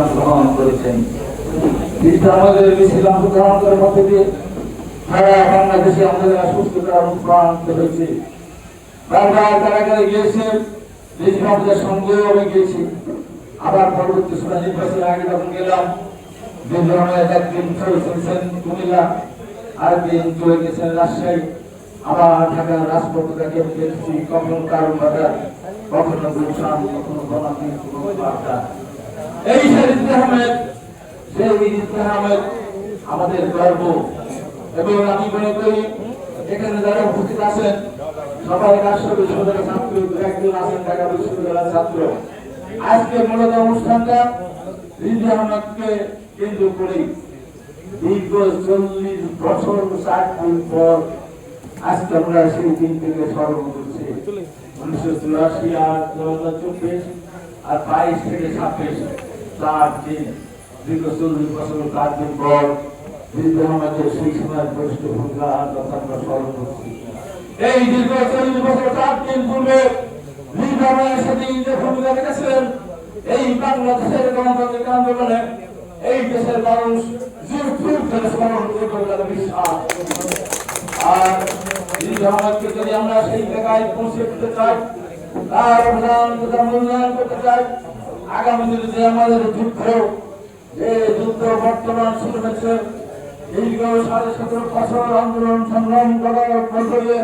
অংশগ্রহণ করেছেন। আমাদের মিছিল অংশগ্রহণ করার মধ্যে দিয়ে সারা বাংলাদেশে আমাদের সুস্থতা অনুপ্রাণিত হয়েছে। বারবার কারাগারে গিয়েছে, আমাদের সঙ্গেও আমি গিয়েছি। আবার পরবর্তী সময় নির্বাচনের আগে যখন গেলাম, একদিন চলেছেন কুমিল্লা, আরেকদিন চলে গেছেন রাজশাহী, আবার ঢাকার রাজপথে দেখেছি কখনো কারণ বাজার, কখনো গুলশান, কখনো বনানী, এই আহমেদ, সেই আহমেদ আমাদের গর্ব। এবং আমি মনে করি এখানে যারা উপস্থিত আছেন সবাই রাজশাহী বিশ্ববিদ্যালয়ের ছাত্র, একজন আছেন ঢাকা বিশ্ববিদ্যালয়ের ছাত্র। আজকে মূলত অনুষ্ঠানটা রিজভী আহমেদকে কেন্দ্র করে দীর্ঘ 40 বছর 60 দিন পর আজকে আমরা সেই দিন থেকে স্মরণ করছি। 1984 আর 2024 আর 22 থেকে 26 4 দিন, দীর্ঘ 40 বছর 4 দিন পর রিজভী আহমেদের সেই সময় বরিষ্ঠ ভূমিকার কথা আমরা স্মরণ করছি। এই দীর্ঘ 40 বছর 4 দিন পূর্বে রিজভী আহমেদ সেদিন যে ভূমিকা রেখেছিলেন এই বাংলাদেশের গণতান্ত্রিক আন্দোলনে, এই দেশের মানুষ স্মরণ করে বিশ্বাস। আর রিজভী আহমেদকে যদি আমরা সেই জায়গায় পৌঁছে দিতে চাই, তার মূল্যায়ন করতে চাই, আগামী দিনে যে আমাদের যুদ্ধ বর্তমান শুরু হয়েছে, দীর্ঘ 17.5 বছর আন্দোলন সংগ্রাম করার পরে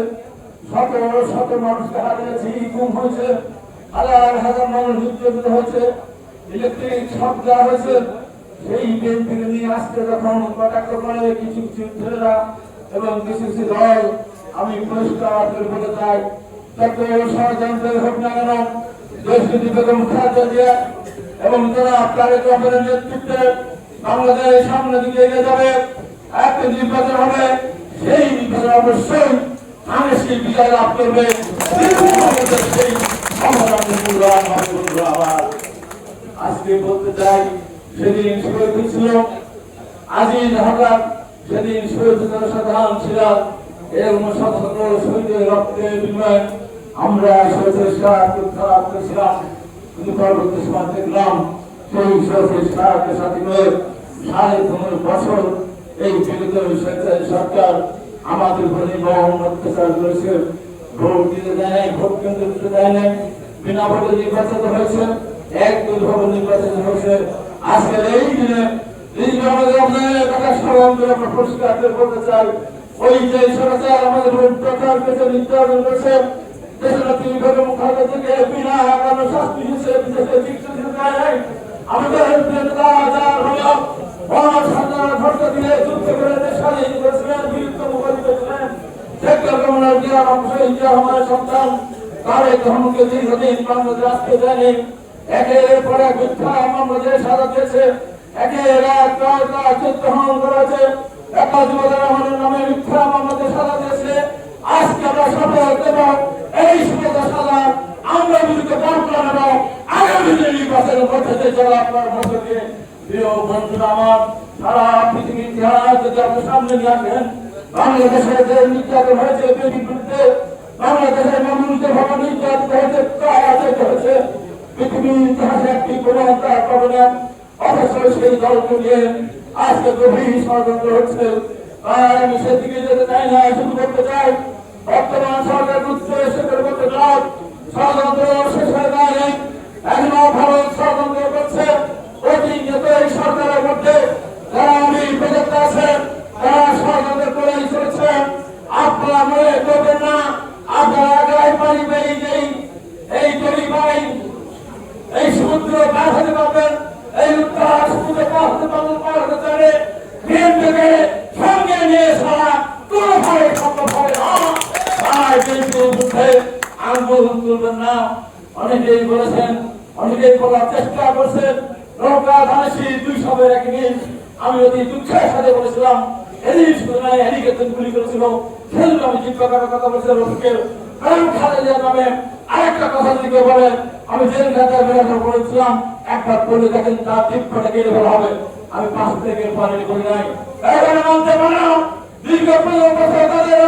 শত শত মানুষকে হারিয়েছি, গুম হয়েছে, হাজার হাজার মানুষ নির্যাতিত হয়েছে, ইলেকট্রিক শক দেওয়া হয়েছে। সেই বেঞ্চ থেকে নিয়ে আসতে যখন কটাক্ষ করে কিছু কিছু ছেলেরা এবং কিছু কিছু দল, আমি পরিষ্কার করে বলতে চাই, যত ষড়যন্ত্রের হোক না কেন, দেশনীতি বেগম খালেদা জিয়া এবং যারা তারেক রহমানের নেতৃত্বে বাংলাদেশ সামনের দিকে এগিয়ে যাবে, একটা নির্বাচন হবে, সেই নির্বাচন অবশ্যই আমেসি বিজয় লাভ করবে। সেই আবার আজকে বলতে চাই, সেদিন শহীদ ছিল আজিজ হঠাৎ, সেদিন শহীদ সাধারণ ছিল, এরকম শত শত শহীদের রক্তের বিনিময়ে আমরা খারাপ করেছিলাম। কিন্তু পরবর্তী সময় দেখলাম সেই সাথে সাথী হয়ে 15.5 বছর এই বিগত সরকার আমাদের উপরে নির্মম অত্যাচার করেছে। ভোট দিতে দেয় নাই, ভোট কেন্দ্র দিতে দেয় নাই, বিনা ভোটে নির্বাচিত হয়েছে, একদল ভাবে নির্বাচিত হয়েছে। আজকের এই দিনে কথা স্মরণ করে আমরা পরিষ্কার করে বলতে চাই, ওই যে সরকার আমাদের প্রচার পেতে নির্যাতন করেছে, দেশনেত্রী বেগম খালেদা জিয়াকে বিনা কারণে শাস্তি দিয়েছে, বিদেশে চিকিৎসা দিতে দেয় নাই। আমাদের ভোট দিয়ে যুদ্ধ করে দেশ স্বাধীন করেছিলেন, বীরত্ব মুখোমুখি করেছিলেন। শেখ রহমানের জিয়া আমাদের সন্তান তারেক রহমানকে দীর্ঘদিন বাংলাদেশ রাষ্ট্র দেয়নি। একের পর এক মিথ্যা মামলা সাজা দিয়েছে, একের এক গ্রহণ করেছে, রহমানের নামে মিথ্যা মামলা সাজা দিয়েছে। আজকে আমরা শপথ দেব, এই সুবিধা সাজা আমরা বিরুদ্ধে বর্তমান এবং আগামী নির্বাচনের মধ্যে দিয়ে যারা আপনার মধ্যে দিয়ে প্রিয় বন্ধুরা আমার, সারা পৃথিবীর ইতিহাস যদি আপনি সামনে নিয়ে আসেন, বাংলাদেশের যে নির্যাতন হয়েছে বেটির বিরুদ্ধে, বাংলাদেশের মানুষদের ভাবে নির্যাতিত হয়েছে, পৃথিবীর ইতিহাসে একটি কোনো তার পাবে না। অথচ সেই দলকে নিয়ে আজকে গভীর ষড়যন্ত্র হচ্ছে। আমি সেদিকে যেতে চাই না, শুধু করতে চাই বর্তমান সরকার করতে চাই ষড়যন্ত্র শেষ হয়ে যায়। এখনো ভারত ষড়যন্ত্র করছে। প্রতিনিয়ত এই সরকারের মধ্যে যারা আমি প্রযুক্ত আছে তারা ষড়যন্ত্র করেই চলেছে। আপনারা মনে করবেন না, আপনারা আগায় পানি বেরিয়ে এই পরিবাহী এই সমুদ্র পার হতে পারবেন, এই উত্তর সমুদ্র পার হতে পারবেন, পার হতে চাইলে বিএনপিকে সঙ্গে নিয়ে ছাড়া কোনোভাবে সম্ভব হবে না। তাই বিএনপির বিরুদ্ধে আন্দোলন করবেন না। অনেকেই বলেছেন, অনেকেই বলার চেষ্টা করছেন নৌকা ধানেশি 200 এক ইনিশ। আমি অতি দুঃখের সাথে বলেছিলাম, এদিন শুধু নয়, এদিকে গুলি করেছিল, সেদিন আমি জিজ্ঞাসার কথা বলেছিলাম রফিকের খালেদা নামে আরেকটা কথা যদি কেউ বলেন, আমি জেল খাতায় বেড়াতে বলেছিলাম, একবার বলে দেখেন তার দীক্ষটা কেটে ফেলা হবে। আমি 5 থেকে পরে বলি নাই, এখানে মানতে পারো দীর্ঘ 15 বছর তাদের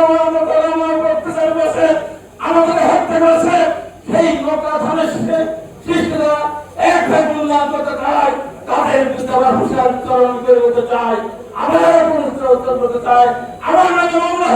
অত্যাচার করেছে, আমাদের হত্যা করেছে। সেই লোকরা ধানের সৃষ্টি দ্বারা এক ভাই মূল্যায়ন করতে চায়, তাদের বিরুদ্ধে আবার হুঁশিয়ার চরণ করে বলতে চায়, আবার করতে চায়, আমার নামে মামলা